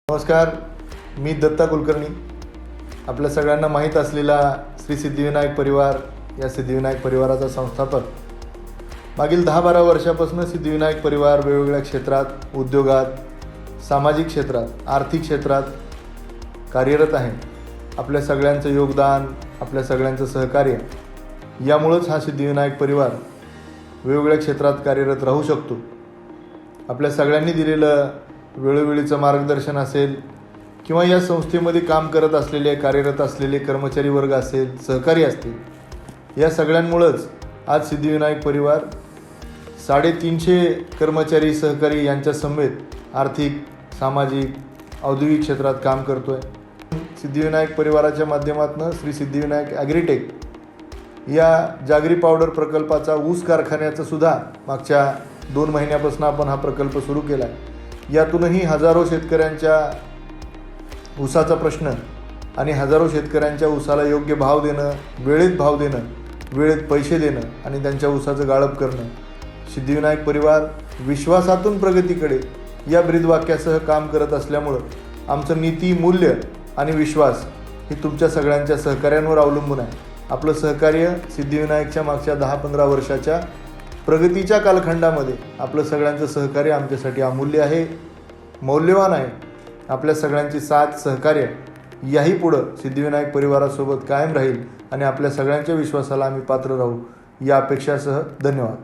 नमस्कार, मी दत्ता कुलकर्णी. आपल्या सगळ्यांना माहीत असलेला श्री सिद्धिविनायक परिवार या सिद्धिविनायक परिवाराचा संस्थापक. मागील 10-12 वर्षापासून सिद्धिविनायक परिवार वेगवेगळ्या क्षेत्रात, उद्योगात, सामाजिक क्षेत्रात, आर्थिक क्षेत्रात कार्यरत आहे. आपल्या सगळ्यांचं योगदान, आपल्या सगळ्यांचं सहकार्य यामुळंच हा सिद्धिविनायक परिवार वेगवेगळ्या क्षेत्रात कार्यरत राहू शकतो. आपल्या सगळ्यांनी दिलेलं वेळोवेळीचं मार्गदर्शन असेल किंवा या संस्थेमध्ये काम करत असलेले, कार्यरत असलेले कर्मचारी वर्ग असेल, सहकारी असतील, या सगळ्यांमुळंच आज सिद्धिविनायक परिवार 350 कर्मचारी, सहकारी यांच्या समेत आर्थिक, सामाजिक, औद्योगिक क्षेत्रात काम करतो आहे. सिद्धिविनायक परिवाराच्या माध्यमातून श्री सिद्धिविनायक ॲग्रीटेक या जागरी पावडर प्रकल्पाचा ऊस कारखान्याचं सुद्धा मागच्या 2 महिन्यापासून आपण हा प्रकल्प सुरू केला आहे. यातूनही हजारो शेतकऱ्यांच्या ऊसाचा प्रश्न आणि हजारो शेतकऱ्यांच्या ऊसाला योग्य भाव देणं, वेळेत भाव देणं, वेळेत पैसे देणं आणि त्यांच्या ऊसाचं गाळप करणं. सिद्धिविनायक परिवार विश्वासातून प्रगतीकडे या ब्रीदवाक्यासह काम करत असल्यामुळं आमचं नीती, मूल्य आणि विश्वास हे तुमच्या सगळ्यांच्या सहकार्यांवर अवलंबून आहे. आपलं सहकार्य सिद्धिविनायकच्या मागच्या 10-15 वर्षाच्या प्रगतीच्या कालखंडामध्ये आपलं सगळ्यांचं सहकार्य आमच्यासाठी अमूल्य आहे, मौल्यवान आहे. आपल्या सगळ्यांची साथ, सहकार्य याही पुढं सिद्धिविनायक परिवारासोबत कायम राहील आणि आपल्या सगळ्यांच्या विश्वासाला आम्ही पात्र राहू या अपेक्षासह धन्यवाद.